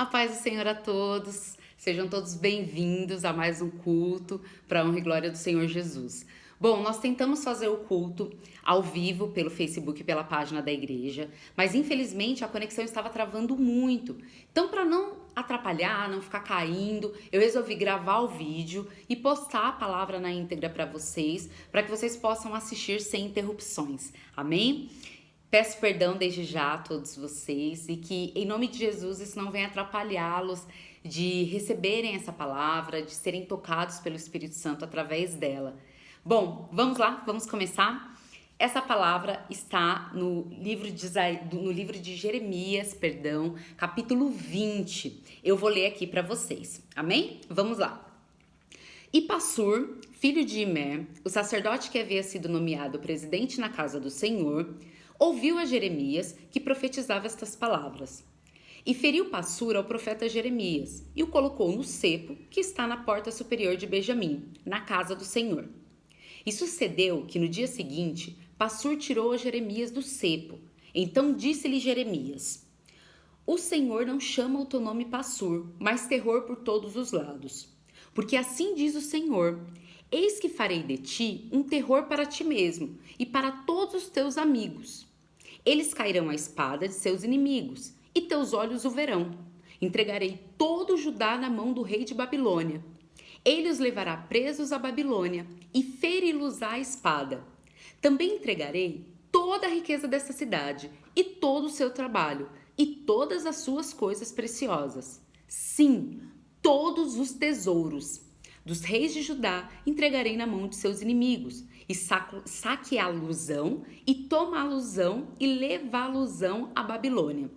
A paz do Senhor a todos. Sejam todos bem-vindos a mais um culto para a honra e glória do Senhor Jesus. Bom, nós tentamos fazer o culto ao vivo pelo Facebook e pela página da igreja, mas infelizmente a conexão estava travando muito. Então, para não atrapalhar, não ficar caindo, eu resolvi gravar o vídeo e postar a palavra na íntegra para que vocês possam assistir sem interrupções. Amém? Peço perdão desde já a todos vocês e que, em nome de Jesus, isso não venha atrapalhá-los de receberem essa palavra, de serem tocados pelo Espírito Santo através dela. Bom, vamos lá, vamos começar? Essa palavra está no livro de Jeremias, capítulo 20. Eu vou ler aqui para vocês, amém? Vamos lá. E Passur, filho de Imer, o sacerdote que havia sido nomeado presidente na casa do Senhor, ouviu a Jeremias, que profetizava estas palavras. E feriu Passur ao profeta Jeremias, e o colocou no cepo que está na porta superior de Benjamim, na casa do Senhor. E sucedeu que no dia seguinte, Passur tirou a Jeremias do cepo. Então disse-lhe Jeremias: O Senhor não chama o teu nome Passur, mas terror por todos os lados. Porque assim diz o Senhor: Eis que farei de ti um terror para ti mesmo e para todos os teus amigos. Eles cairão à espada de seus inimigos, e teus olhos o verão. Entregarei todo Judá na mão do rei de Babilônia. Ele os levará presos à Babilônia, e feri-los-á a espada. Também entregarei toda a riqueza dessa cidade, e todo o seu trabalho, e todas as suas coisas preciosas. Sim, todos os tesouros dos reis de Judá entregarei na mão de seus inimigos, e saqueá-los-ão, e tomá-los-ão, e levá-los-ão à Babilônia.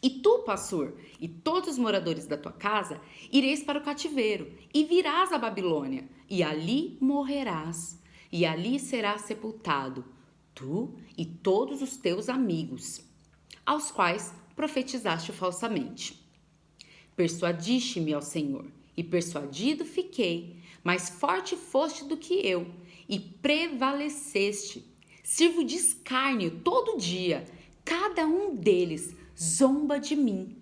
E tu, Passur, e todos os moradores da tua casa, ireis para o cativeiro, e virás à Babilônia, e ali morrerás, e ali serás sepultado, tu e todos os teus amigos, aos quais profetizaste falsamente. Persuadiste-me ao Senhor, e persuadido fiquei, mais forte foste do que eu, e prevaleceste. Sirvo de escárnio todo dia, cada um deles zomba de mim.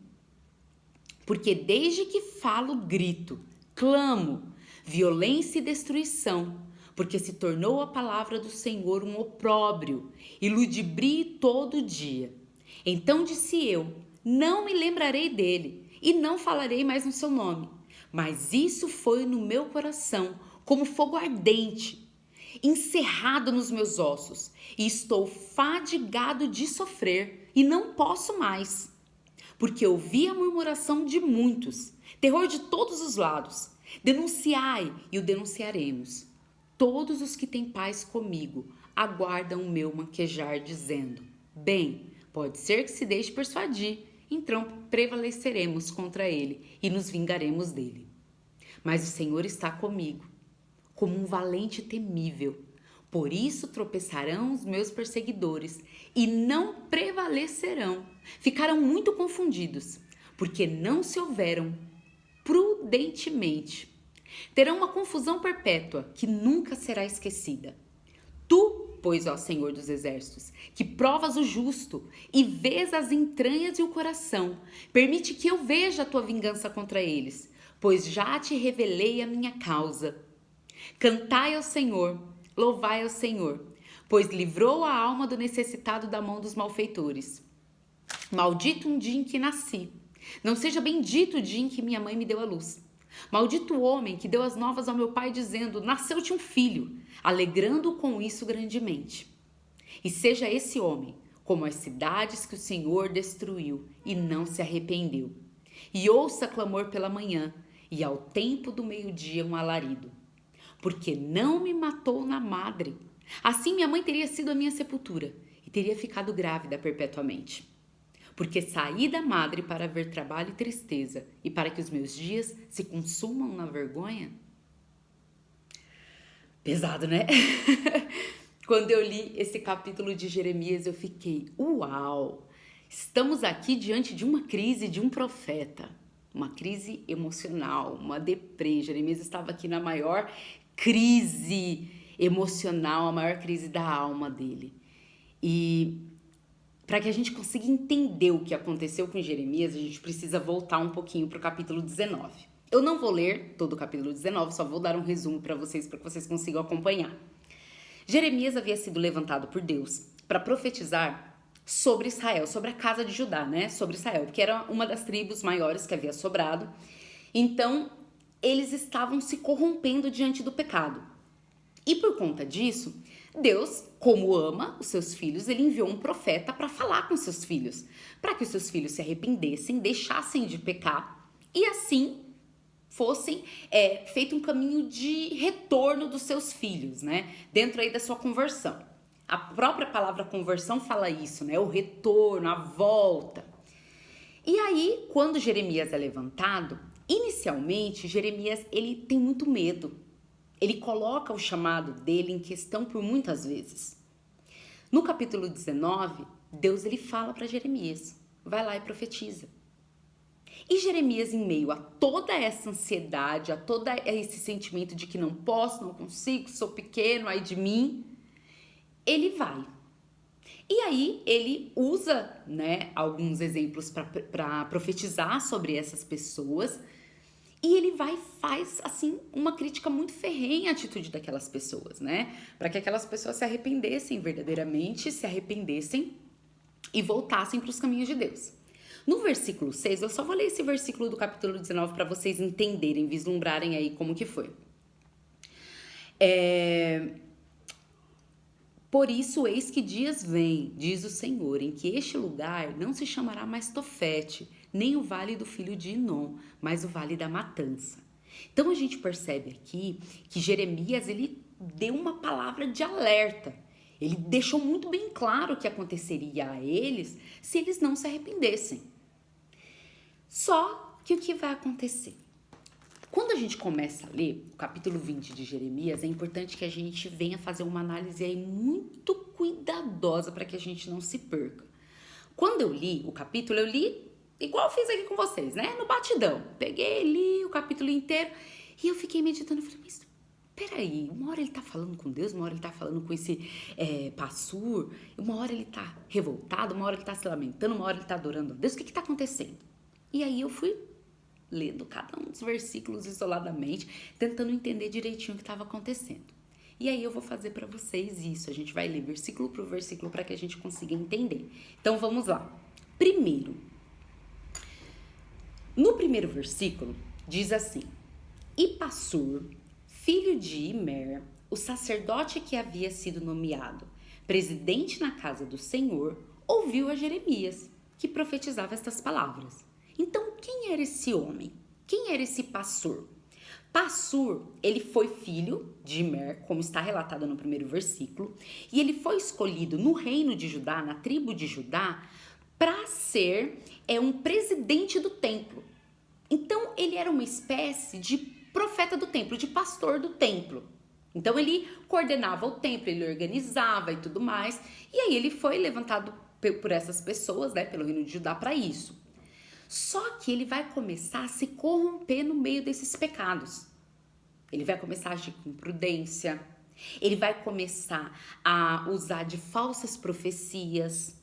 Porque desde que falo, grito, clamo, violência e destruição, porque se tornou a palavra do Senhor um opróbrio, e ludibrio todo dia. Então disse eu: não me lembrarei dele, e não falarei mais no seu nome. Mas isso foi no meu coração, como fogo ardente, encerrado nos meus ossos, e estou fadigado de sofrer, e não posso mais. Porque ouvi a murmuração de muitos, terror de todos os lados. Denunciai, e o denunciaremos. Todos os que têm paz comigo aguardam o meu manquejar, dizendo: bem, pode ser que se deixe persuadir, então prevaleceremos contra ele e nos vingaremos dele. Mas o Senhor está comigo, como um valente temível. Por isso tropeçarão os meus perseguidores e não prevalecerão. Ficarão muito confundidos, porque não se houveram prudentemente. Terão uma confusão perpétua que nunca será esquecida. Tu, pois, ó Senhor dos Exércitos, que provas o justo e vês as entranhas e o coração, permite que eu veja a tua vingança contra eles, pois já te revelei a minha causa. Cantai ao Senhor, louvai ao Senhor, pois livrou a alma do necessitado da mão dos malfeitores. Maldito um dia em que nasci, não seja bendito o dia em que minha mãe me deu à luz. Maldito o homem que deu as novas ao meu pai, dizendo: nasceu-te um filho, alegrando-o com isso grandemente. E seja esse homem como as cidades que o Senhor destruiu e não se arrependeu. E ouça clamor pela manhã, e ao tempo do meio-dia um alarido. Porque não me matou na madre. Assim minha mãe teria sido a minha sepultura, e teria ficado grávida perpetuamente. Porque saí da madre para ver trabalho e tristeza, e para que os meus dias se consumam na vergonha? Pesado, né? Quando eu li esse capítulo de Jeremias, eu fiquei, uau! Estamos aqui diante de uma crise de um profeta, uma crise emocional, uma deprê. Jeremias estava aqui na maior crise emocional, a maior crise da alma dele. E para que a gente consiga entender o que aconteceu com Jeremias, a gente precisa voltar um pouquinho para o capítulo 19. Eu não vou ler todo o capítulo 19, só vou dar um resumo para que vocês consigam acompanhar. Jeremias havia sido levantado por Deus para profetizar sobre Israel, sobre a casa de Judá, né? Sobre Israel, porque era uma das tribos maiores que havia sobrado. Então, eles estavam se corrompendo diante do pecado. E por conta disso, Deus, como ama os seus filhos, ele enviou um profeta para falar com seus filhos, para que os seus filhos se arrependessem, deixassem de pecar e assim fossem feito um caminho de retorno dos seus filhos, né? Dentro aí da sua conversão. A própria palavra conversão fala isso, né? O retorno, a volta. E aí, quando Jeremias é levantado, inicialmente, Jeremias, ele tem muito medo. Ele coloca o chamado dele em questão por muitas vezes. No capítulo 19, Deus ele fala para Jeremias, vai lá e profetiza. E Jeremias, em meio a toda essa ansiedade, a todo esse sentimento de que não posso, não consigo, sou pequeno, ai de mim, ele vai. E aí ele usa, né, alguns exemplos para profetizar sobre essas pessoas. E ele vai e faz, assim, uma crítica muito ferrenha à atitude daquelas pessoas, né? Para que aquelas pessoas se arrependessem verdadeiramente, se arrependessem e voltassem para os caminhos de Deus. No versículo 6, eu só vou ler esse versículo do capítulo 19 para vocês entenderem, vislumbrarem aí como que foi. Por isso, eis que dias vêm, diz o Senhor, em que este lugar não se chamará mais Tofete, nem o vale do filho de Inom, mas o vale da matança. Então a gente percebe aqui que Jeremias ele deu uma palavra de alerta. Ele deixou muito bem claro o que aconteceria a eles se eles não se arrependessem. Só que o que vai acontecer? Quando a gente começa a ler o capítulo 20 de Jeremias, é importante que a gente venha fazer uma análise aí muito cuidadosa para que a gente não se perca. Quando eu li o capítulo, eu li igual eu fiz aqui com vocês, né? No batidão. Peguei, li o capítulo inteiro e eu fiquei meditando. Falei, mas peraí, uma hora ele tá falando com Deus, uma hora ele tá falando com esse Passur, uma hora ele tá revoltado, uma hora ele tá se lamentando, uma hora ele tá adorando a Deus. O que tá acontecendo? E aí eu fui lendo cada um dos versículos isoladamente, tentando entender direitinho o que estava acontecendo. E aí eu vou fazer para vocês isso. A gente vai ler versículo por versículo para que a gente consiga entender. Então vamos lá. Primeiro, no primeiro versículo, diz assim: E Passur, filho de Imer, o sacerdote que havia sido nomeado presidente na casa do Senhor, ouviu a Jeremias, que profetizava estas palavras. Então, quem era esse homem? Quem era esse Passur? Passur, ele foi filho de Imer, como está relatado no primeiro versículo, e ele foi escolhido no reino de Judá, na tribo de Judá, para ser um presidente do templo. Então, ele era uma espécie de profeta do templo, de pastor do templo. Então, ele coordenava o templo, ele organizava e tudo mais, e aí ele foi levantado por essas pessoas, né, pelo reino de Judá, para isso. Só que ele vai começar a se corromper no meio desses pecados. Ele vai começar a agir com prudência. Ele vai começar a usar de falsas profecias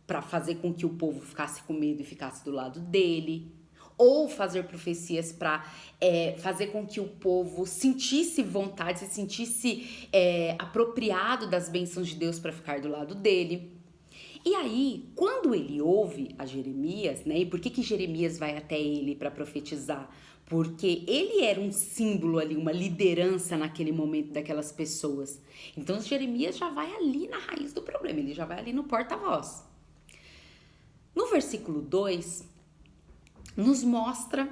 para fazer com que o povo ficasse com medo e ficasse do lado dele. Ou fazer profecias para fazer com que o povo sentisse vontade, se sentisse apropriado das bênçãos de Deus para ficar do lado dele. E aí, quando ele ouve a Jeremias, né? E por que Jeremias vai até ele para profetizar? Porque ele era um símbolo ali, uma liderança naquele momento daquelas pessoas. Então, Jeremias já vai ali na raiz do problema, ele já vai ali no porta-voz. No versículo 2, nos mostra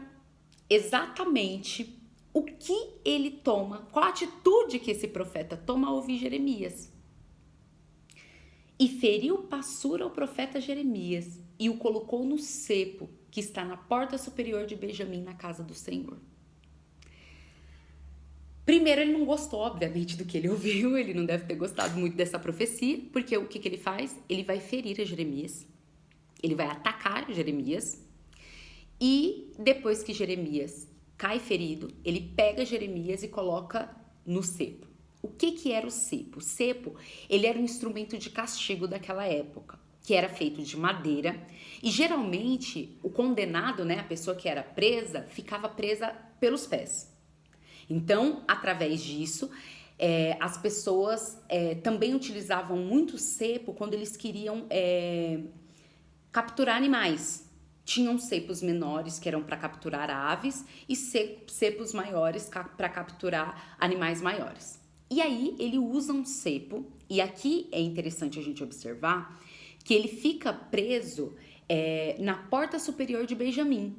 exatamente o que ele toma, qual a atitude que esse profeta toma ao ouvir Jeremias. E feriu Passur ao profeta Jeremias e o colocou no cepo que está na porta superior de Benjamim, na casa do Senhor. Primeiro, ele não gostou, obviamente, do que ele ouviu, ele não deve ter gostado muito dessa profecia, porque o que ele faz? Ele vai ferir a Jeremias, ele vai atacar Jeremias, e depois que Jeremias cai ferido, ele pega Jeremias e coloca no cepo. O que era o cepo? O cepo, ele era um instrumento de castigo daquela época. que era feito de madeira, e geralmente o condenado, né, a pessoa que era presa, ficava presa pelos pés. Então, através disso, as pessoas também utilizavam muito cepo quando eles queriam capturar animais. Tinham cepos menores que eram para capturar aves e cepos maiores para capturar animais maiores. E aí ele usa um cepo, e aqui é interessante a gente observar que ele fica preso na porta superior de Benjamim.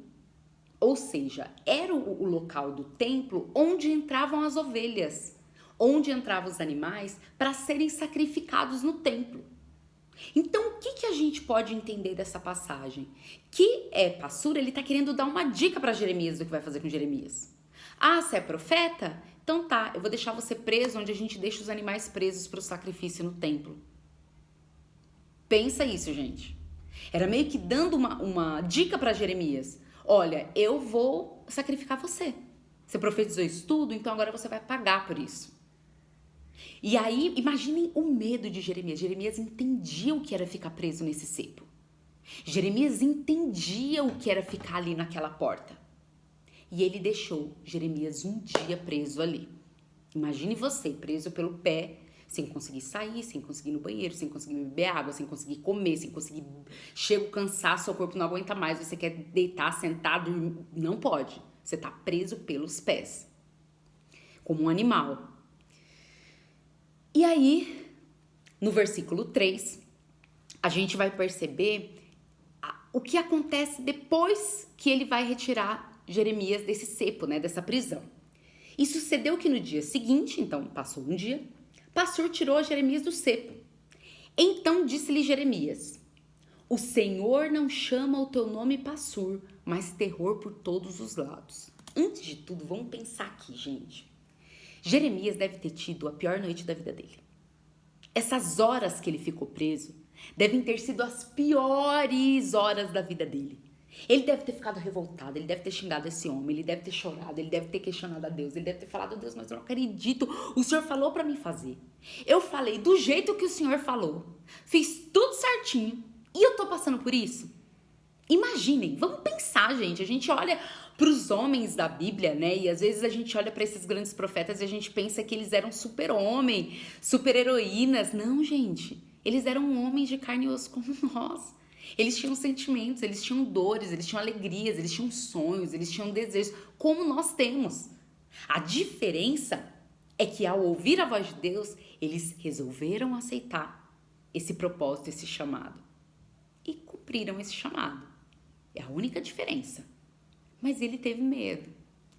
Ou seja, era o local do templo onde entravam as ovelhas, onde entravam os animais para serem sacrificados no templo. Então, o que a gente pode entender dessa passagem? Que Passur, ele está querendo dar uma dica para Jeremias do que vai fazer com Jeremias. Ah, você é profeta? Então tá, eu vou deixar você preso onde a gente deixa os animais presos para o sacrifício no templo. Pensa isso, gente. Era meio que dando uma dica para Jeremias. Olha, eu vou sacrificar você. Você profetizou isso tudo, então agora você vai pagar por isso. E aí, imaginem o medo de Jeremias. Jeremias entendia o que era ficar preso nesse cepo. Jeremias entendia o que era ficar ali naquela porta. E ele deixou Jeremias um dia preso ali. Imagine você preso pelo pé, sem conseguir sair, sem conseguir ir no banheiro, sem conseguir beber água, sem conseguir comer, sem conseguir... Chega o cansaço, seu corpo não aguenta mais, você quer deitar, sentar, dormir, não pode. Você tá preso pelos pés, como um animal. E aí, no versículo 3, a gente vai perceber o que acontece depois que ele vai retirar Jeremias desse cepo, né, dessa prisão. E sucedeu que no dia seguinte, então passou um dia, Passur tirou Jeremias do cepo. Então disse-lhe Jeremias: o Senhor não chama o teu nome Passur, mas terror por todos os lados. Antes de tudo, vamos pensar aqui, gente. Jeremias deve ter tido a pior noite da vida dele. Essas horas que ele ficou preso devem ter sido as piores horas da vida dele. Ele deve ter ficado revoltado, ele deve ter xingado esse homem, ele deve ter chorado, ele deve ter questionado a Deus, ele deve ter falado: Deus, mas eu não acredito, o Senhor falou pra mim fazer. Eu falei do jeito que o Senhor falou, fiz tudo certinho e eu tô passando por isso? Imaginem, vamos pensar, gente, a gente olha pros homens da Bíblia, né, e às vezes a gente olha pra esses grandes profetas e a gente pensa que eles eram super-homem, super-heroínas. Não, gente, eles eram homens de carne e osso como nós. Eles tinham sentimentos, eles tinham dores, eles tinham alegrias, eles tinham sonhos, eles tinham desejos, como nós temos. A diferença é que ao ouvir a voz de Deus, eles resolveram aceitar esse propósito, esse chamado. E cumpriram esse chamado. É a única diferença. Mas ele teve medo,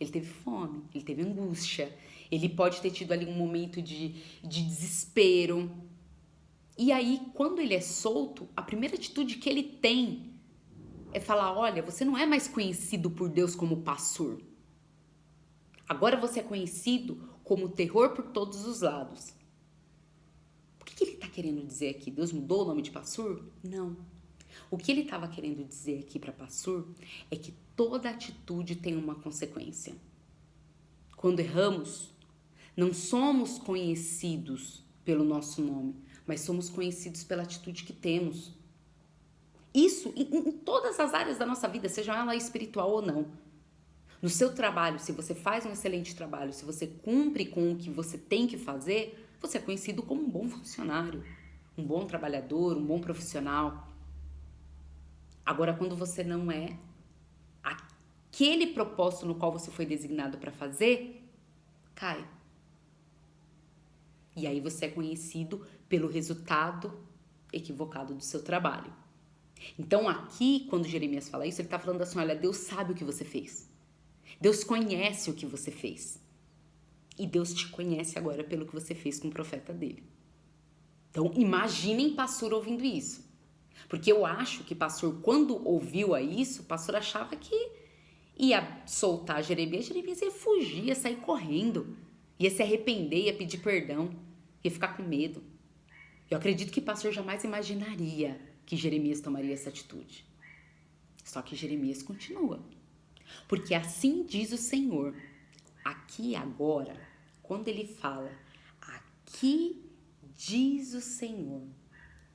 ele teve fome, ele teve angústia, ele pode ter tido ali um momento de desespero. E aí, quando ele é solto, a primeira atitude que ele tem é falar: olha, você não é mais conhecido por Deus como Passur. Agora você é conhecido como terror por todos os lados. O que ele está querendo dizer aqui? Deus mudou o nome de Passur? Não. O que ele estava querendo dizer aqui para Passur é que toda atitude tem uma consequência. Quando erramos, não somos conhecidos pelo nosso nome, mas somos conhecidos pela atitude que temos. Isso em todas as áreas da nossa vida, seja ela espiritual ou não. No seu trabalho, se você faz um excelente trabalho, se você cumpre com o que você tem que fazer, você é conhecido como um bom funcionário, um bom trabalhador, um bom profissional. Agora, quando você não é aquele propósito no qual você foi designado para fazer, cai. E aí você é conhecido pelo resultado equivocado do seu trabalho. Então aqui, quando Jeremias fala isso, ele está falando assim: olha, Deus sabe o que você fez. Deus conhece o que você fez. E Deus te conhece agora pelo que você fez com o profeta dele. Então imaginem Passur ouvindo isso. Porque eu acho que Passur, quando ouviu isso, Passur achava que ia soltar Jeremias. Jeremias ia fugir, ia sair correndo, ia se arrepender, ia pedir perdão, ia ficar com medo. Eu acredito que Passur jamais imaginaria que Jeremias tomaria essa atitude. Só que Jeremias continua. Porque assim diz o Senhor, aqui e agora, quando ele fala, aqui diz o Senhor,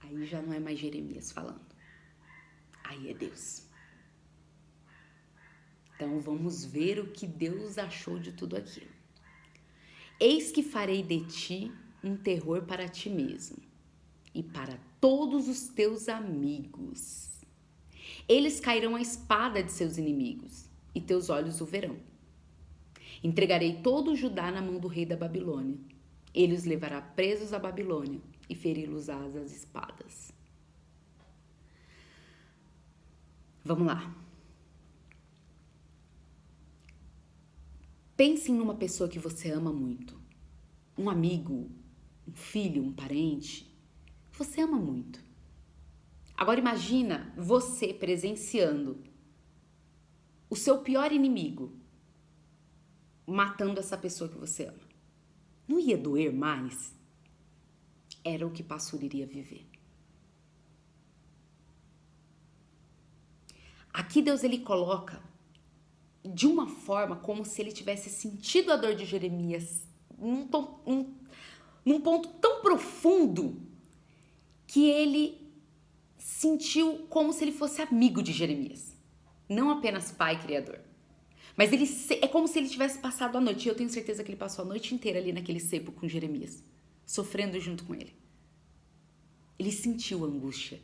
Aí já não é mais Jeremias falando. Aí é Deus. Então vamos ver o que Deus achou de tudo aquilo. Eis que farei de ti um terror para ti mesmo e para todos os teus amigos. Eles cairão à espada de seus inimigos e teus olhos o verão. Entregarei todo o Judá na mão do rei da Babilônia. Ele os levará presos à Babilônia e feri-los às espadas. Vamos lá. Pensem numa pessoa que você ama muito. Um amigo, um filho, um parente. Você ama muito. Agora imagina você presenciando o seu pior inimigo matando essa pessoa que você ama. Não ia doer mais? Era o que Passur iria viver. Aqui Deus ele coloca de uma forma como se ele tivesse sentido a dor de Jeremias num ponto tão profundo que ele sentiu como se ele fosse amigo de Jeremias. Não apenas pai criador. Mas é como se ele tivesse passado a noite. E eu tenho certeza que ele passou a noite inteira ali naquele cepo com Jeremias, sofrendo junto com ele. Ele sentiu a angústia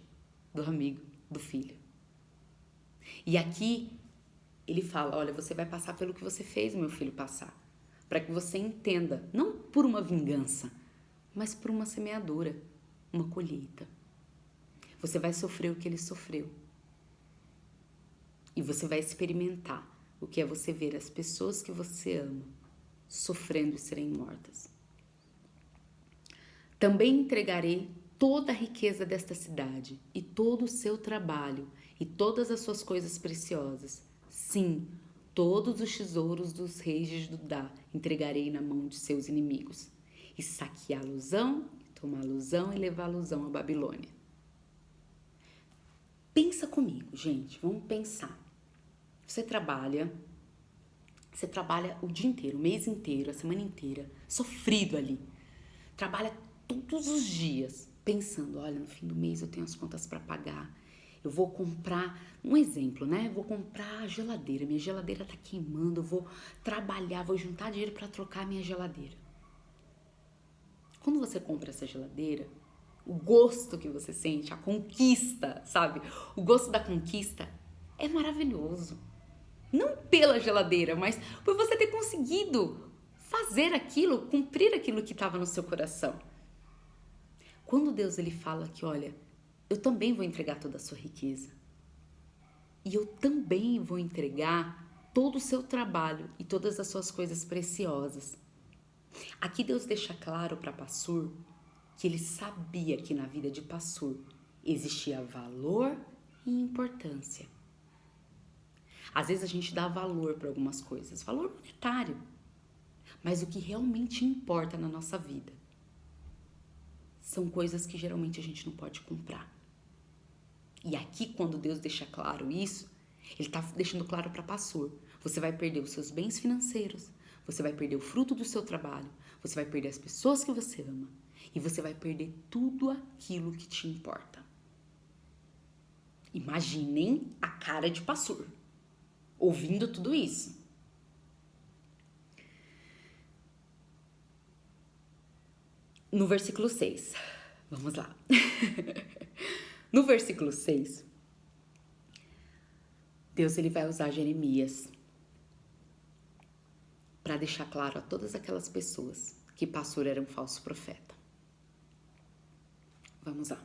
do amigo, do filho. E aqui ele fala, olha, você vai passar pelo que você fez meu filho passar. Para que você entenda, não por uma vingança, mas por uma semeadura, uma colheita. Você vai sofrer o que ele sofreu. E você vai experimentar o que é você ver as pessoas que você ama sofrendo e serem mortas. Também entregarei toda a riqueza desta cidade e todo o seu trabalho e todas as suas coisas preciosas. Sim, todos os tesouros dos reis de Judá entregarei na mão de seus inimigos e saqueá-los-ão, tomá-los-ão e levá-los-ão à Babilônia. Pensa comigo, gente, vamos pensar. Você trabalha o dia inteiro, o mês inteiro, a semana inteira, sofrido ali. Trabalha todos os dias, pensando, olha, no fim do mês eu tenho as contas para pagar. Eu vou comprar, um exemplo, né? Vou comprar a geladeira, minha geladeira tá queimando, eu vou trabalhar, vou juntar dinheiro para trocar a minha geladeira. Quando você compra essa geladeira, o gosto que você sente, a conquista, sabe? O gosto da conquista é maravilhoso. Não pela geladeira, mas por você ter conseguido fazer aquilo, cumprir aquilo que estava no seu coração. Quando Deus ele fala que, olha, eu também vou entregar toda a sua riqueza. E eu também vou entregar todo o seu trabalho e todas as suas coisas preciosas. Aqui Deus deixa claro para Passur que ele sabia que na vida de Passur existia valor e importância. Às vezes a gente dá valor para algumas coisas, valor monetário. Mas o que realmente importa na nossa vida são coisas que geralmente a gente não pode comprar. E aqui, quando Deus deixa claro isso, ele está deixando claro para Passur. Você vai perder os seus bens financeiros, você vai perder o fruto do seu trabalho, você vai perder as pessoas que você ama e você vai perder tudo aquilo que te importa. Imaginem a cara de Passur ouvindo tudo isso. No versículo 6, vamos lá. No versículo 6, Deus ele vai usar Jeremias para deixar claro a todas aquelas pessoas que Passur era um falso profeta. Vamos lá.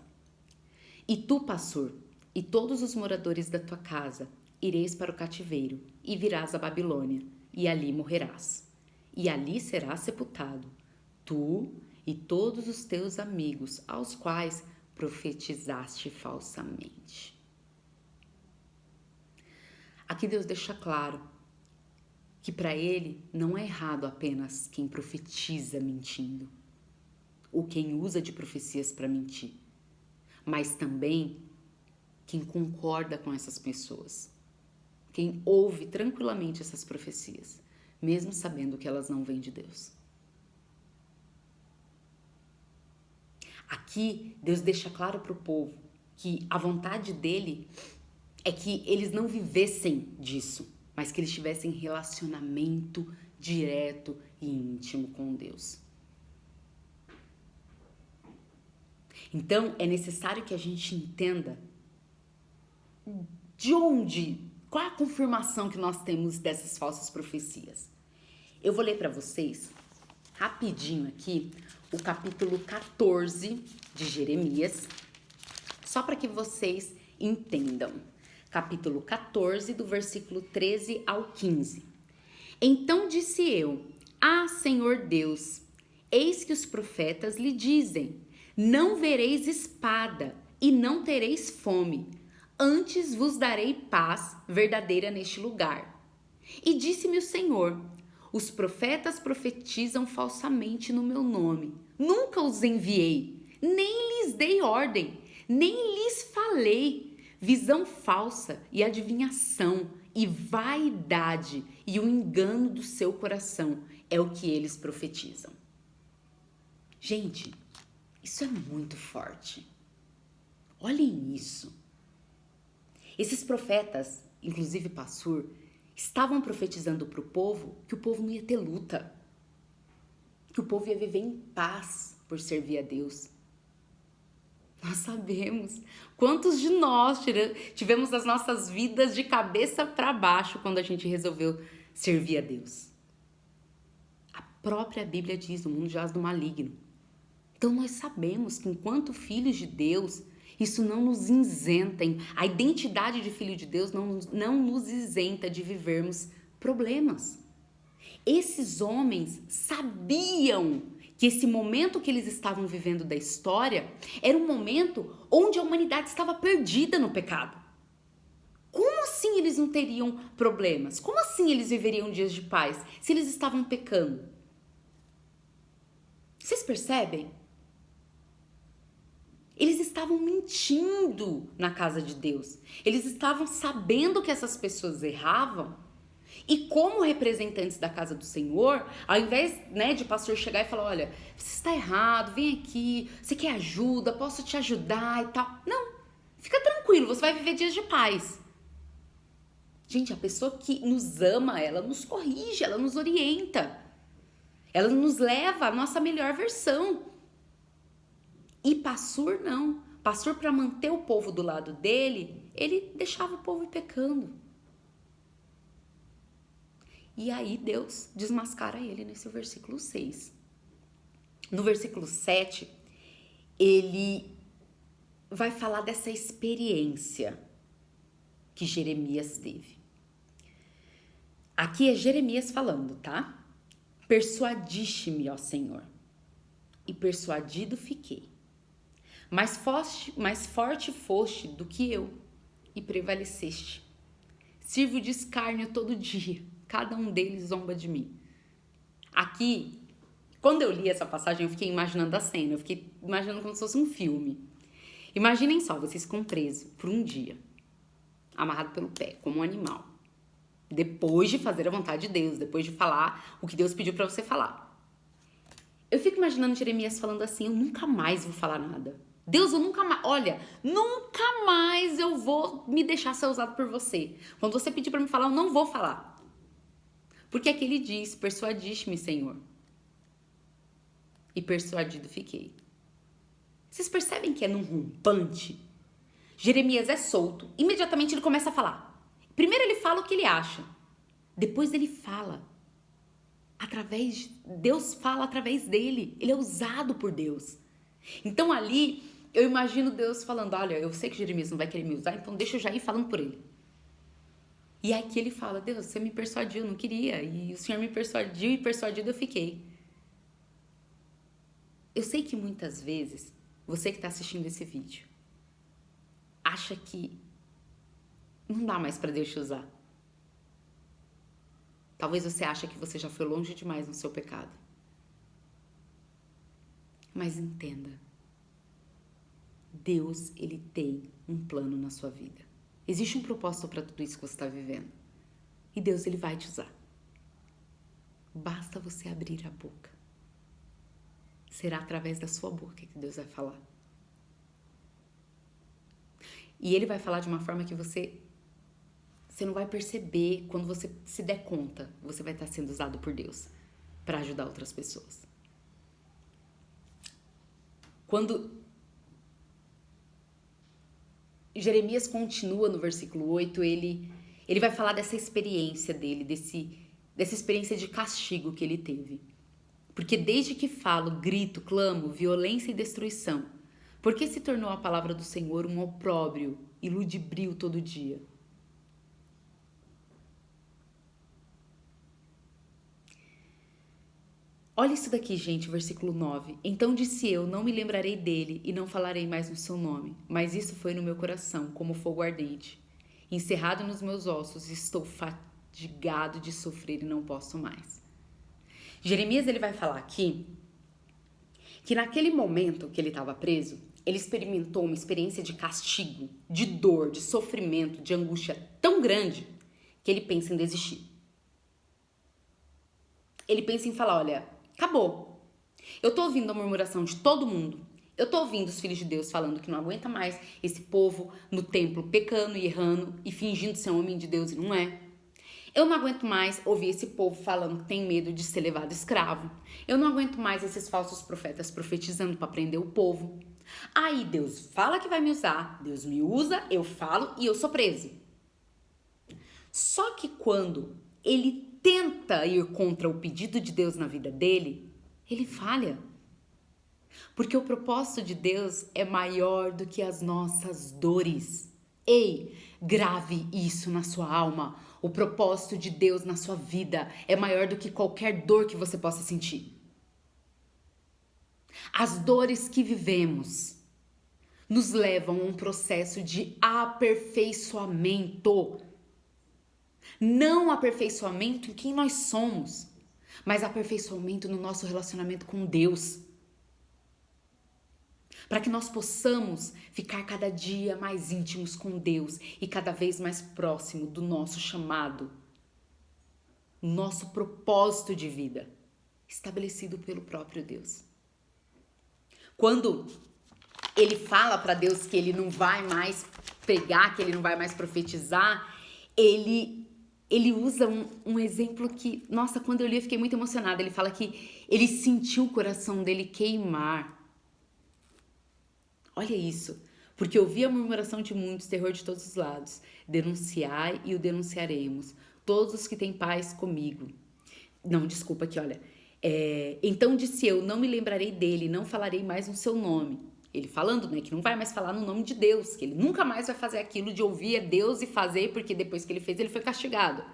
E tu, Passur, e todos os moradores da tua casa, ireis para o cativeiro, e virás à Babilônia, e ali morrerás. E ali serás sepultado, tu e todos os teus amigos, aos quais profetizaste falsamente. Aqui Deus deixa claro que para ele não é errado apenas quem profetiza mentindo, ou quem usa de profecias para mentir, mas também quem concorda com essas pessoas, quem ouve tranquilamente essas profecias, mesmo sabendo que elas não vêm de Deus. Aqui, Deus deixa claro para o povo que a vontade dele é que eles não vivessem disso, mas que eles tivessem relacionamento direto e íntimo com Deus. Então, é necessário que a gente entenda qual é a confirmação que nós temos dessas falsas profecias. Eu vou ler para vocês, rapidinho aqui, o capítulo 14 de Jeremias, só para que vocês entendam. Capítulo 14, do versículo 13 ao 15. Então disse eu: Ah, Senhor Deus, eis que os profetas lhe dizem: não vereis espada e não tereis fome, antes vos darei paz verdadeira neste lugar. E disse-me o Senhor: os profetas profetizam falsamente no meu nome. Nunca os enviei, nem lhes dei ordem, nem lhes falei. Visão falsa e adivinhação e vaidade e o engano do seu coração é o que eles profetizam. Gente, isso é muito forte. Olhem isso. Esses profetas, inclusive Passur, estavam profetizando para o povo que o povo não ia ter luta, que o povo ia viver em paz por servir a Deus. Nós sabemos quantos de nós tivemos as nossas vidas de cabeça para baixo quando a gente resolveu servir a Deus. A própria Bíblia diz: o mundo jaz do maligno. Então nós sabemos que enquanto filhos de Deus, isso não nos isenta, a identidade de filho de Deus não nos isenta de vivermos problemas. Esses homens sabiam que esse momento que eles estavam vivendo da história era um momento onde a humanidade estava perdida no pecado. Como assim eles não teriam problemas? Como assim eles viveriam dias de paz se eles estavam pecando? Vocês percebem? Eles estavam mentindo na casa de Deus. Eles estavam sabendo que essas pessoas erravam. E como representantes da casa do Senhor, ao invés, de o pastor chegar e falar: olha, você está errado, vem aqui, você quer ajuda, posso te ajudar e tal. Não, fica tranquilo, você vai viver dias de paz. Gente, a pessoa que nos ama, ela nos corrige, ela nos orienta. Ela nos leva à nossa melhor versão. E Passur não. Passur, para manter o povo do lado dele, ele deixava o povo ir pecando. E aí Deus desmascara ele nesse versículo 6. No versículo 7, ele vai falar dessa experiência que Jeremias teve. Aqui é Jeremias falando, tá? Persuadiste-me, ó Senhor, e persuadido fiquei. Mais forte foste do que eu, e prevaleceste. Sirvo de escárnio todo dia. Cada um deles zomba de mim. Aqui, quando eu li essa passagem, eu fiquei imaginando a cena. Eu fiquei imaginando como se fosse um filme. Imaginem só, vocês ficam presos por um dia, amarrado pelo pé, como um animal. Depois de fazer a vontade de Deus, depois de falar o que Deus pediu para você falar. Eu fico imaginando Jeremias falando assim: eu nunca mais vou falar nada. Deus, eu nunca mais, olha, nunca mais eu vou me deixar ser usado por você. Quando você pedir para me falar, eu não vou falar. Porque aqui ele diz: persuadiste-me, Senhor, e persuadido fiquei. Vocês percebem que é num rompante? Jeremias é solto, imediatamente ele começa a falar. Primeiro ele fala o que ele acha, depois ele fala. Deus fala através dele, ele é usado por Deus. Então ali, eu imagino Deus falando: olha, eu sei que Jeremias não vai querer me usar, então deixa eu já ir falando por ele. E aqui ele fala: Deus, você me persuadiu, eu não queria. E o Senhor me persuadiu e persuadido eu fiquei. Eu sei que muitas vezes, você que está assistindo esse vídeo, acha que não dá mais para Deus te usar. Talvez você ache que você já foi longe demais no seu pecado. Mas entenda, Deus, ele tem um plano na sua vida. Existe um propósito para tudo isso que você está vivendo. E Deus, ele vai te usar. Basta você abrir a boca. será através da sua boca que Deus vai falar. E Ele vai falar de uma forma que você não vai perceber. Quando você se der conta, você vai estar sendo usado por Deus para ajudar outras pessoas. Quando Jeremias continua no versículo 8, ele vai falar dessa experiência dele, dessa experiência de castigo que ele teve. Porque desde que falo, grito, clamo, violência e destruição, porque se tornou a palavra do Senhor um opróbrio e ludibrio todo dia. Olha isso daqui, gente, versículo 9. Então disse eu, não me lembrarei dele e não falarei mais no seu nome. Mas isso foi no meu coração, como fogo ardente. Encerrado nos meus ossos, estou fatigado de sofrer e não posso mais. Jeremias, ele vai falar aqui que naquele momento que ele estava preso, ele experimentou uma experiência de castigo, de dor, de sofrimento, de angústia tão grande que ele pensa em desistir. Ele pensa em falar, olha, acabou. Eu tô ouvindo a murmuração de todo mundo. Eu tô ouvindo os filhos de Deus falando que não aguenta mais esse povo no templo pecando e errando e fingindo ser homem de Deus e não é. Eu não aguento mais ouvir esse povo falando que tem medo de ser levado escravo. Eu não aguento mais esses falsos profetas profetizando para prender o povo. Aí Deus fala que vai me usar, Deus me usa, eu falo e eu sou preso. Só que quando ele tenta ir contra o pedido de Deus na vida dele, ele falha. Porque o propósito de Deus é maior do que as nossas dores. Ei, grave isso na sua alma. O propósito de Deus na sua vida é maior do que qualquer dor que você possa sentir. As dores que vivemos nos levam a um processo de aperfeiçoamento. Não aperfeiçoamento em quem nós somos, mas aperfeiçoamento no nosso relacionamento com Deus. Para que nós possamos ficar cada dia mais íntimos com Deus e cada vez mais próximo do nosso chamado, nosso propósito de vida, estabelecido pelo próprio Deus. Quando ele fala para Deus que ele não vai mais pregar, que ele não vai mais profetizar, ele usa um exemplo que, nossa, quando eu li eu fiquei muito emocionada. Ele fala que ele sentiu o coração dele queimar. Olha isso, porque ouvi a murmuração de muitos, terror de todos os lados. Denunciai e o denunciaremos, todos os que têm paz comigo. Não, desculpa aqui, olha. Então disse eu, não me lembrarei dele, não falarei mais no seu nome. Ele falando, né, que não vai mais falar no nome de Deus, que ele nunca mais vai fazer aquilo de ouvir a Deus e fazer, porque depois que ele fez, ele foi castigado.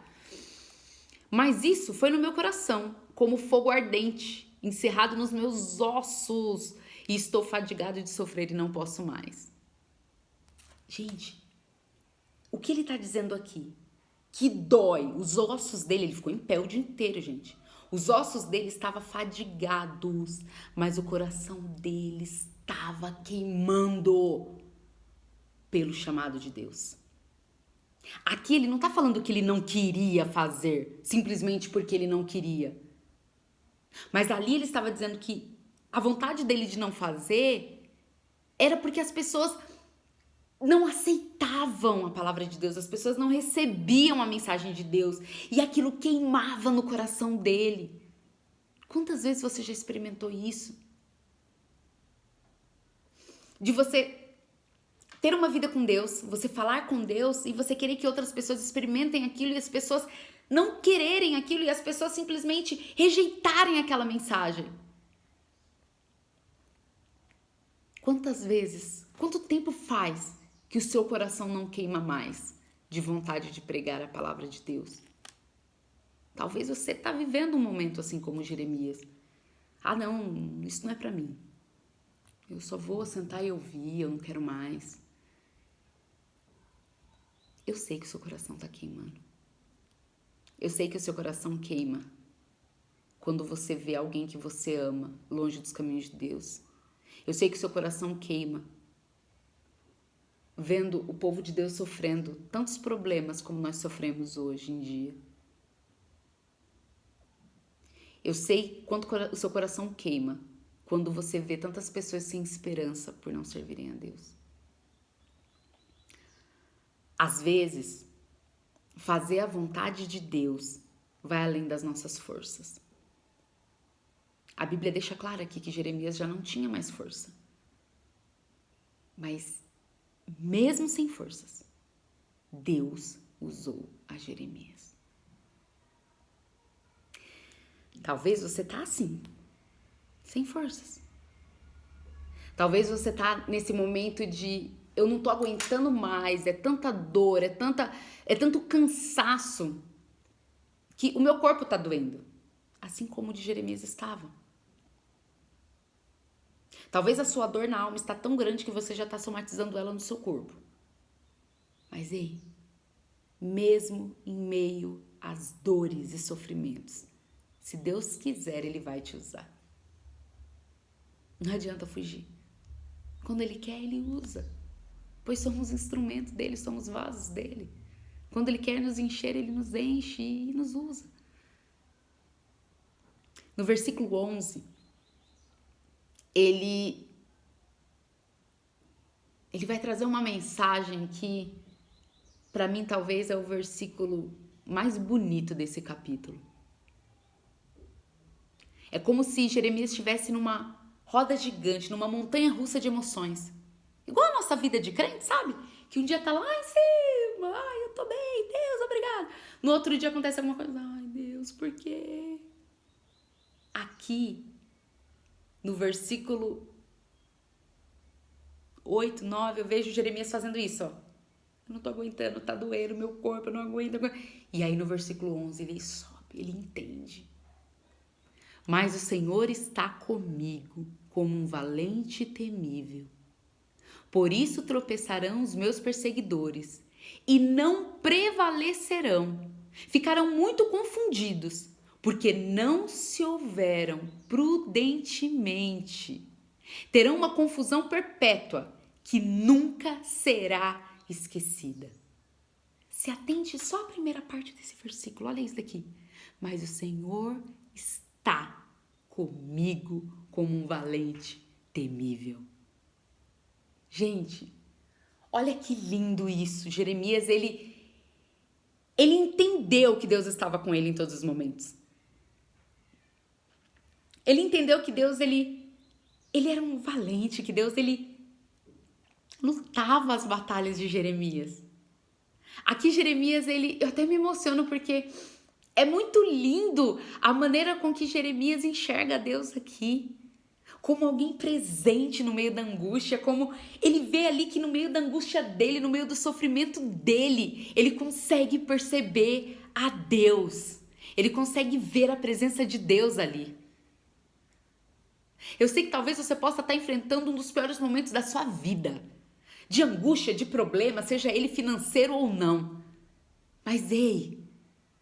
Mas isso foi no meu coração, como fogo ardente, encerrado nos meus ossos, e estou fadigado de sofrer e não posso mais. Gente, o que ele está dizendo aqui? Que dói, os ossos dele, ele ficou em pé o dia inteiro, gente. Os ossos dele estavam fadigados, mas o coração dele estava queimando pelo chamado de Deus. Aqui ele não está falando que ele não queria fazer, simplesmente porque ele não queria. Mas ali ele estava dizendo que a vontade dele de não fazer era porque as pessoas não aceitavam a palavra de Deus, as pessoas não recebiam a mensagem de Deus e aquilo queimava no coração dele. Quantas vezes você já experimentou isso? De você ter uma vida com Deus, você falar com Deus e você querer que outras pessoas experimentem aquilo e as pessoas não quererem aquilo e as pessoas simplesmente rejeitarem aquela mensagem. Quantas vezes, quanto tempo faz que o seu coração não queima mais de vontade de pregar a palavra de Deus? Talvez você está vivendo um momento assim como Jeremias. Ah, não, isso não é para mim. Eu só vou sentar e ouvir, eu não quero mais. Eu sei que o seu coração está queimando. Eu sei que o seu coração queima quando você vê alguém que você ama longe dos caminhos de Deus. Eu sei que o seu coração queima vendo o povo de Deus sofrendo tantos problemas como nós sofremos hoje em dia. Eu sei quanto o seu coração queima quando você vê tantas pessoas sem esperança por não servirem a Deus. Às vezes, fazer a vontade de Deus vai além das nossas forças. A Bíblia deixa claro aqui que Jeremias já não tinha mais força. Mas, mesmo sem forças, Deus usou a Jeremias. Talvez você tá assim, sem forças. Talvez você tá nesse momento de eu não tô aguentando mais, é tanta dor, é tanto cansaço que o meu corpo tá doendo, assim como o de Jeremias estava. Talvez a sua dor na alma está tão grande que você já está somatizando ela no seu corpo. Mas ei, mesmo em meio às dores e sofrimentos, se Deus quiser, Ele vai te usar. Não adianta fugir. Quando Ele quer, Ele usa. Pois somos instrumentos dEle, somos vasos dEle. Quando Ele quer nos encher, Ele nos enche e nos usa. No versículo 11, ele vai trazer uma mensagem que, para mim, talvez é o versículo mais bonito desse capítulo. É como se Jeremias estivesse numa roda gigante, numa montanha russa de emoções. Igual a nossa vida de crente, sabe? Que um dia tá lá em cima, ai, eu tô bem, Deus, obrigado. No outro dia acontece alguma coisa, ai, Deus, por quê? Aqui, no versículo 8, 9, eu vejo Jeremias fazendo isso, ó. Eu não tô aguentando, tá doendo meu corpo, eu não aguento. E aí no versículo 11 ele sobe, ele entende. Mas o Senhor está comigo como um valente e temível. Por isso tropeçarão os meus perseguidores e não prevalecerão. Ficarão muito confundidos, porque não se houveram prudentemente. Terão uma confusão perpétua que nunca será esquecida. Se atente só à primeira parte desse versículo, olha isso daqui. Mas o Senhor está comigo como um valente temível. Gente, olha que lindo isso. Jeremias, ele entendeu que Deus estava com ele em todos os momentos. Ele entendeu que Deus, ele era um valente, que Deus, ele lutava as batalhas de Jeremias. Aqui Jeremias, eu até me emociono porque é muito lindo a maneira com que Jeremias enxerga Deus aqui. Como alguém presente no meio da angústia, como ele vê ali que no meio da angústia dele, no meio do sofrimento dele, ele consegue perceber a Deus. Ele consegue ver a presença de Deus ali. Eu sei que talvez você possa estar enfrentando um dos piores momentos da sua vida. De angústia, de problema, seja ele financeiro ou não. Mas ei,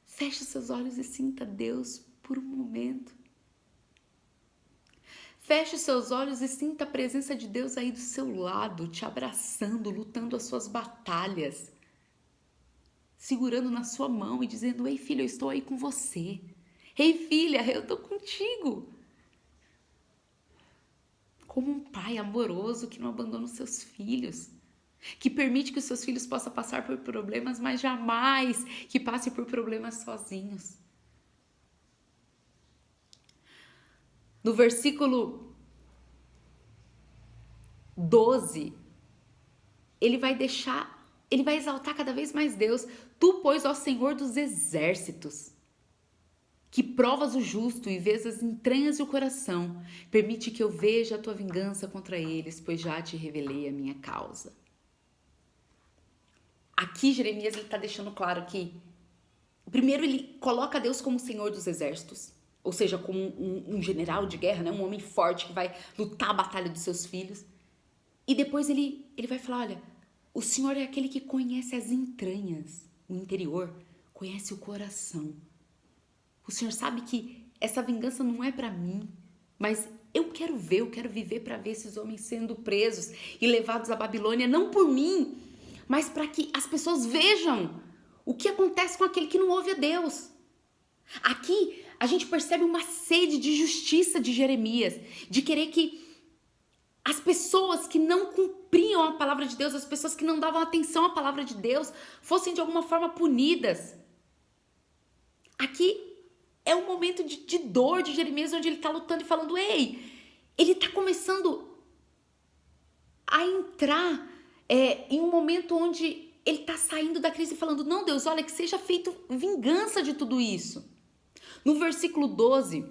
feche seus olhos e sinta Deus por um momento. Feche seus olhos e sinta a presença de Deus aí do seu lado, te abraçando, lutando as suas batalhas. Segurando na sua mão e dizendo, ei filho, eu estou aí com você. Ei filha, eu estou contigo. Como um pai amoroso que não abandona os seus filhos. Que permite que os seus filhos possam passar por problemas, mas jamais que passe por problemas sozinhos. No versículo 12, ele vai exaltar cada vez mais Deus. Tu, pois, ó Senhor dos exércitos, que provas o justo e vês as entranhas e o coração, permite que eu veja a tua vingança contra eles, pois já te revelei a minha causa. Aqui Jeremias está deixando claro que, primeiro, ele coloca Deus como Senhor dos exércitos, ou seja, como um general de guerra, né? Um homem forte que vai lutar a batalha dos seus filhos. E depois ele vai falar, olha, o Senhor é aquele que conhece as entranhas, o interior, conhece o coração. O Senhor sabe que essa vingança não é para mim, mas eu quero viver para ver esses homens sendo presos e levados à Babilônia, não por mim, mas para que as pessoas vejam o que acontece com aquele que não ouve a Deus. Aqui, a gente percebe uma sede de justiça de Jeremias, de querer que as pessoas que não cumpriam a palavra de Deus, as pessoas que não davam atenção à palavra de Deus, fossem de alguma forma punidas. Aqui é um momento de dor de Jeremias, onde ele está lutando e falando, ei, ele está começando a entrar em um momento onde ele está saindo da crise e falando, não, Deus, olha, que seja feito vingança de tudo isso. No versículo 12,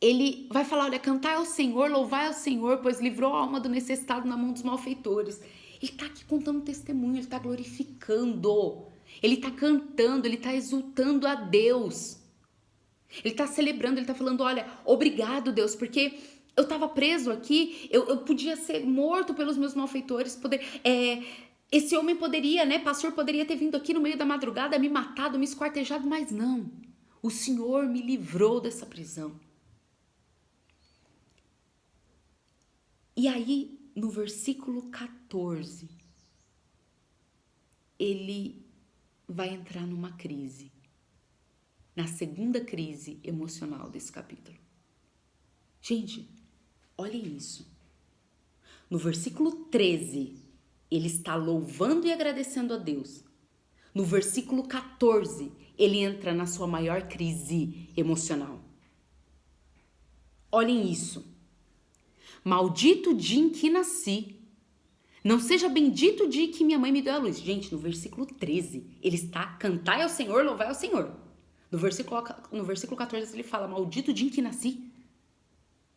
ele vai falar, olha, cantai ao Senhor, louvai ao Senhor, pois livrou a alma do necessitado na mão dos malfeitores. Ele está aqui contando testemunho, ele está glorificando, ele está cantando, ele está exultando a Deus. Ele está celebrando, ele está falando, olha, obrigado, Deus, porque eu estava preso aqui, eu podia ser morto pelos meus malfeitores, esse homem poderia, pastor poderia ter vindo aqui no meio da madrugada, me matado, me esquartejado, mas não. O Senhor me livrou dessa prisão. E aí, no versículo 14, ele vai entrar numa crise. Na segunda crise emocional desse capítulo. Gente, olhem isso. No versículo 13, ele está louvando e agradecendo a Deus. No versículo 14, ele entra na sua maior crise emocional. Olhem isso. Maldito o dia em que nasci. Não seja bendito o dia que minha mãe me deu a luz. Gente, no versículo 13, ele está, cantai ao Senhor, louvai ao Senhor. No versículo 14 ele fala, maldito o dia em que nasci.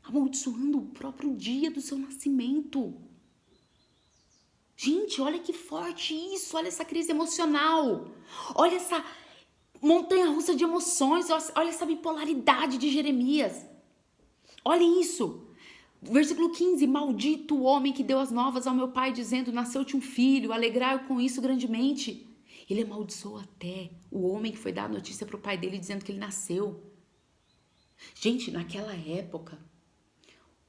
Amaldiçoando o próprio dia do seu nascimento. Gente, olha que forte isso, olha essa crise emocional. Olha essa montanha-russa de emoções, olha essa bipolaridade de Jeremias. Olhem isso. Versículo 15, maldito o homem que deu as novas ao meu pai, dizendo, nasceu-te um filho, alegrai-o com isso grandemente. Ele amaldiçoou até o homem que foi dar a notícia para o pai dele, dizendo que ele nasceu. Gente, naquela época,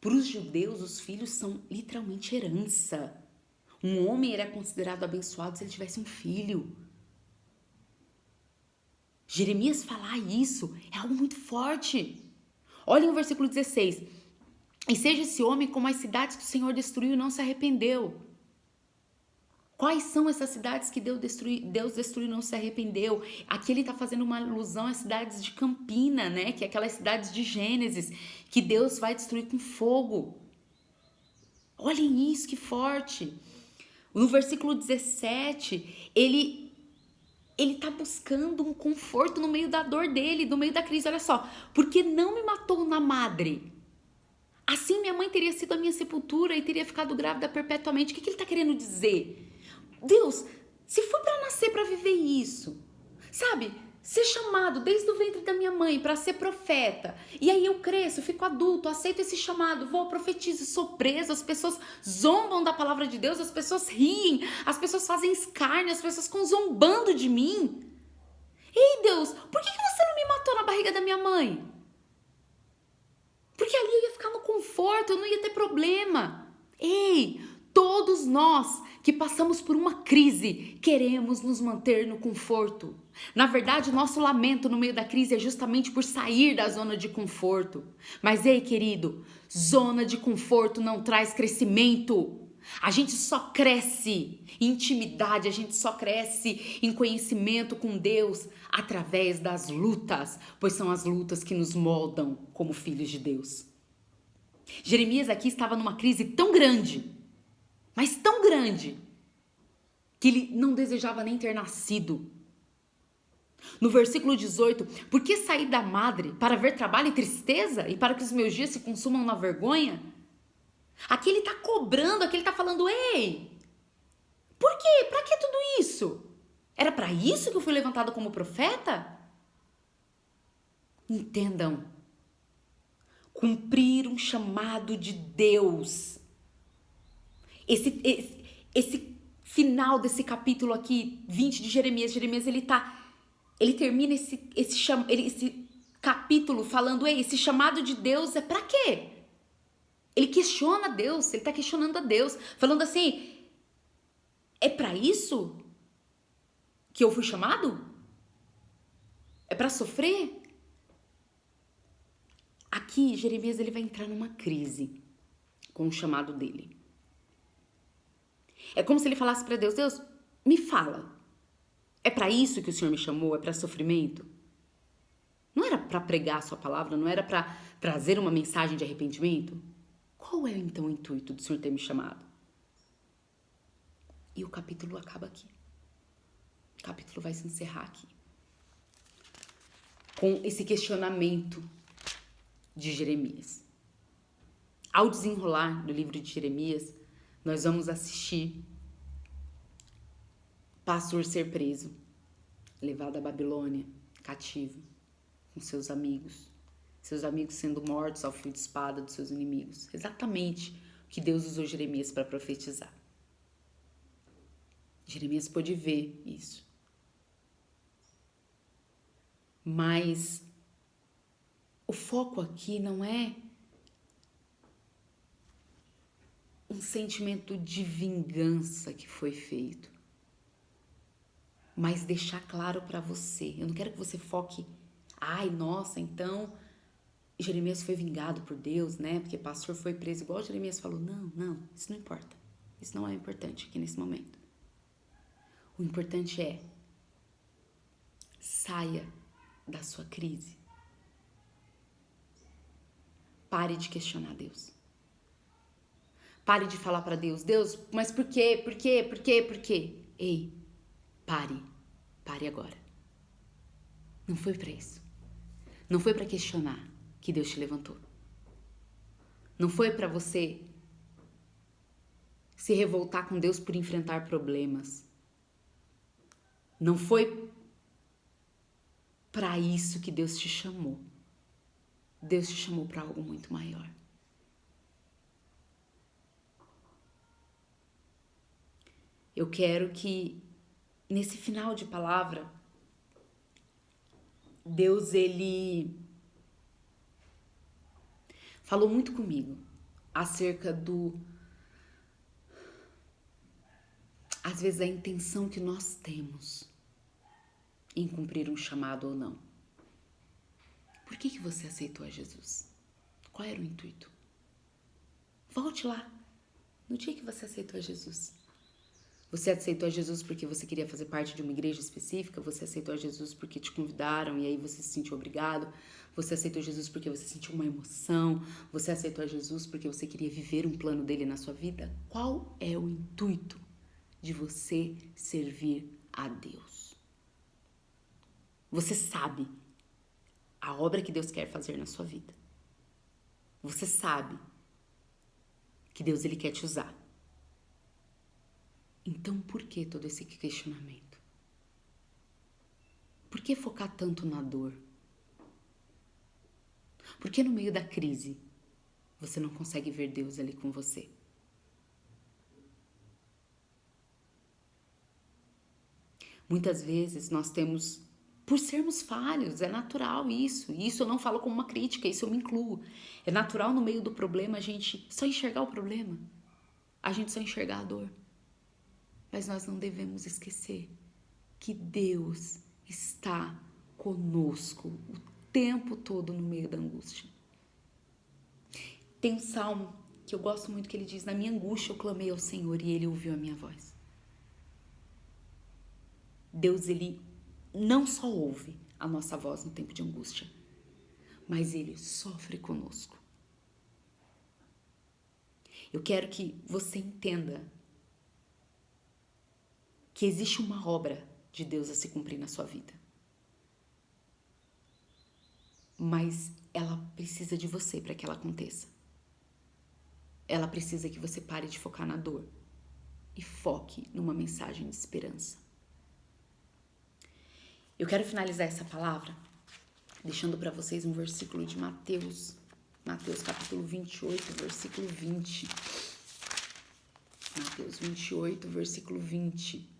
para os judeus, os filhos são literalmente herança. Um homem era considerado abençoado se ele tivesse um filho. Jeremias falar isso é algo muito forte. Olhem o versículo 16. E seja esse homem como as cidades que o Senhor destruiu e não se arrependeu. Quais são essas cidades que Deus destruiu e não se arrependeu? Aqui ele está fazendo uma alusão às cidades de Campina, né? Que é aquelas cidades de Gênesis, que Deus vai destruir com fogo. Olhem isso, que forte. No versículo 17, ele está buscando um conforto no meio da dor dele, no meio da crise. Olha só, porque não me matou na madre. Assim minha mãe teria sido a minha sepultura e teria ficado grávida perpetuamente. O que ele está querendo dizer? Deus, se for para nascer para viver isso, sabe? Ser chamado desde o ventre da minha mãe para ser profeta. E aí eu cresço, fico adulto, aceito esse chamado, vou, profetizo, sou preso, as pessoas zombam da palavra de Deus, as pessoas riem, as pessoas fazem escárnio, as pessoas ficam zombando de mim. Ei, Deus, por que você não me matou na barriga da minha mãe? Porque ali eu ia ficar no conforto, eu não ia ter problema. Ei, todos nós que passamos por uma crise queremos nos manter no conforto. Na verdade, o nosso lamento no meio da crise é justamente por sair da zona de conforto. Mas ei, querido, zona de conforto não traz crescimento. A gente só cresce em intimidade, a gente só cresce em conhecimento com Deus através das lutas, pois são as lutas que nos moldam como filhos de Deus. Jeremias aqui estava numa crise tão grande, mas tão grande, que ele não desejava nem ter nascido. No versículo 18, por que sair da madre para ver trabalho e tristeza e para que os meus dias se consumam na vergonha? Aqui ele está cobrando, aqui ele está falando, ei, por quê? Para que tudo isso? Era para isso que eu fui levantado como profeta? Entendam, cumprir um chamado de Deus. Esse final desse capítulo aqui, 20 de Jeremias, ele termina esse capítulo falando, ei, esse chamado de Deus é para quê? Ele questiona Deus, ele está questionando a Deus, falando assim, é para isso que eu fui chamado? É para sofrer? Aqui, Jeremias ele vai entrar numa crise com o chamado dele. É como se ele falasse para Deus, Deus, me fala, é para isso que o Senhor me chamou? É para sofrimento? Não era para pregar a sua palavra? Não era para trazer uma mensagem de arrependimento? Qual é então o intuito do Senhor ter me chamado? E o capítulo acaba aqui. O capítulo vai se encerrar aqui. Com esse questionamento de Jeremias. Ao desenrolar do livro de Jeremias, nós vamos assistir pastor ser preso, levado à Babilônia, cativo, com seus amigos sendo mortos ao fio de espada dos seus inimigos. Exatamente o que Deus usou Jeremias para profetizar. Jeremias pôde ver isso. Mas o foco aqui não é um sentimento de vingança que foi feito, mas deixar claro para você. Eu não quero que você foque, ai, nossa, então Jeremias foi vingado por Deus, né? Porque pastor foi preso, igual Jeremias falou. Não, isso não importa. Isso não é importante aqui nesse momento. O importante é saia da sua crise. Pare de questionar Deus. Pare de falar para Deus, Deus, mas por quê? Por quê? Por quê? Por quê? Ei, pare agora. Não foi para isso. Não foi para questionar que Deus te levantou. Não foi para você se revoltar com Deus por enfrentar problemas. Não foi para isso que Deus te chamou. Deus te chamou para algo muito maior. Eu quero que nesse final de palavra, Deus ele falou muito comigo acerca às vezes, a intenção que nós temos em cumprir um chamado ou não. Por que você aceitou a Jesus? Qual era o intuito? Volte lá, no dia que você aceitou a Jesus. Você aceitou a Jesus porque você queria fazer parte de uma igreja específica? Você aceitou a Jesus porque te convidaram e aí você se sentiu obrigado? Você aceitou Jesus porque você sentiu uma emoção? Você aceitou a Jesus porque você queria viver um plano dele na sua vida? Qual é o intuito de você servir a Deus? Você sabe a obra que Deus quer fazer na sua vida. Você sabe que Deus ele quer te usar. Então, por que todo esse questionamento? Por que focar tanto na dor? Por que no meio da crise você não consegue ver Deus ali com você? Muitas vezes nós temos, por sermos falhos, é natural isso. E isso eu não falo como uma crítica, isso eu me incluo. É natural no meio do problema a gente só enxergar o problema. A gente só enxergar a dor. Mas nós não devemos esquecer que Deus está conosco o tempo todo no meio da angústia. Tem um salmo que eu gosto muito que ele diz: na minha angústia eu clamei ao Senhor e ele ouviu a minha voz. Deus, ele não só ouve a nossa voz no tempo de angústia, mas ele sofre conosco. Eu quero que você entenda que existe uma obra de Deus a se cumprir na sua vida. Mas ela precisa de você para que ela aconteça. Ela precisa que você pare de focar na dor e foque numa mensagem de esperança. Eu quero finalizar essa palavra deixando para vocês um versículo de Mateus capítulo 28, versículo 20. Mateus 28, versículo 20.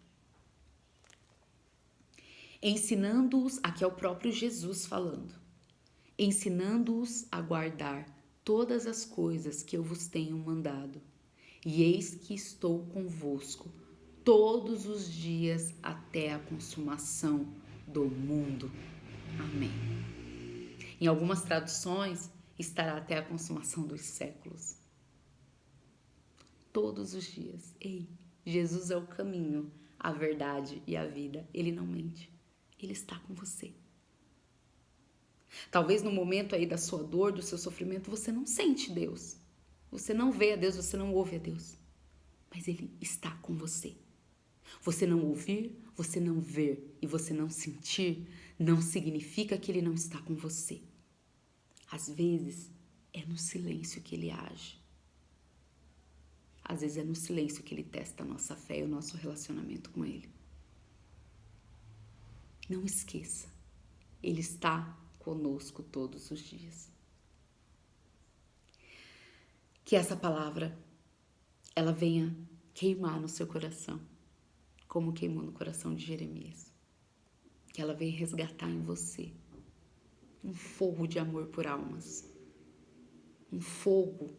Ensinando-os, aqui é o próprio Jesus falando, ensinando-os a guardar todas as coisas que eu vos tenho mandado. E eis que estou convosco todos os dias até a consumação do mundo. Amém. Em algumas traduções, estará até a consumação dos séculos. Todos os dias. Ei, Jesus é o caminho, a verdade e a vida. Ele não mente. Ele está com você. Talvez no momento aí da sua dor, do seu sofrimento, você não sente Deus. Você não vê a Deus, você não ouve a Deus. Mas Ele está com você. Você não ouvir, você não ver e você não sentir, não significa que Ele não está com você. Às vezes, é no silêncio que Ele age. Às vezes é no silêncio que Ele testa a nossa fé e o nosso relacionamento com Ele. Não esqueça, Ele está conosco todos os dias. Que essa palavra, ela venha queimar no seu coração, como queimou no coração de Jeremias. Que ela venha resgatar em você um fogo de amor por almas, um fogo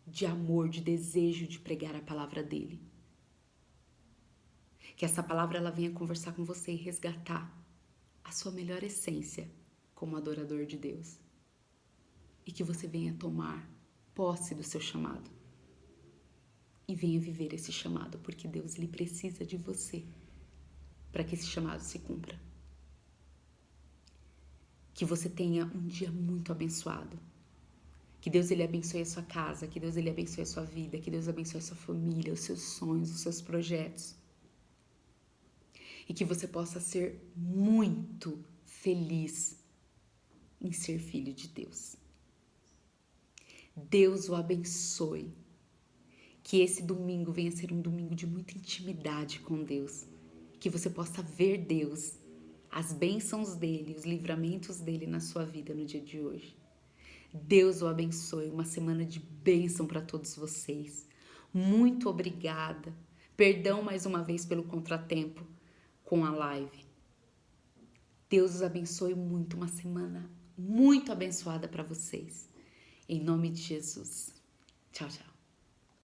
de amor, de desejo de pregar a palavra dele. Que essa palavra ela venha conversar com você e resgatar a sua melhor essência como adorador de Deus. E que você venha tomar posse do seu chamado. E venha viver esse chamado, porque Deus ele precisa de você para que esse chamado se cumpra. Que você tenha um dia muito abençoado. Que Deus ele abençoe a sua casa, que Deus ele abençoe a sua vida, que Deus abençoe a sua família, os seus sonhos, os seus projetos. E que você possa ser muito feliz em ser filho de Deus. Deus o abençoe. Que esse domingo venha ser um domingo de muita intimidade com Deus. Que você possa ver Deus, as bênçãos dele, os livramentos dele na sua vida no dia de hoje. Deus o abençoe, uma semana de bênção para todos vocês. Muito obrigada. Perdão mais uma vez pelo contratempo com a live. Deus os abençoe muito, uma semana muito abençoada para vocês. Em nome de Jesus. Tchau, tchau.